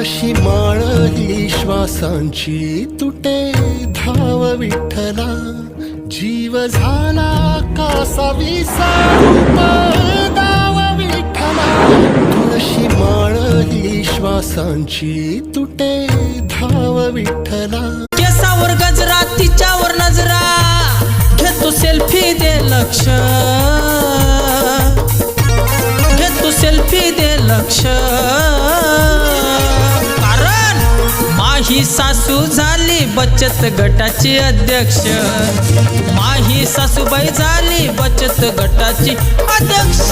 तुळशी माळ ही श्वासांची तुटे धाव विठ्ठला, जीव झाला कासा विसारूप दाव विठ्ठला। तुळशी माळ ही श्वासांची तुटे धाव विठ्ठला। केसावर गजरा तिच्यावर नजरा, घेतो सेल्फी दे लक्ष, घेतो सेल्फी दे लक्ष। कारण माही सासू झाली बचत गटाची अध्यक्ष, माही सासूबाई झाली बचत गटाची अध्यक्ष।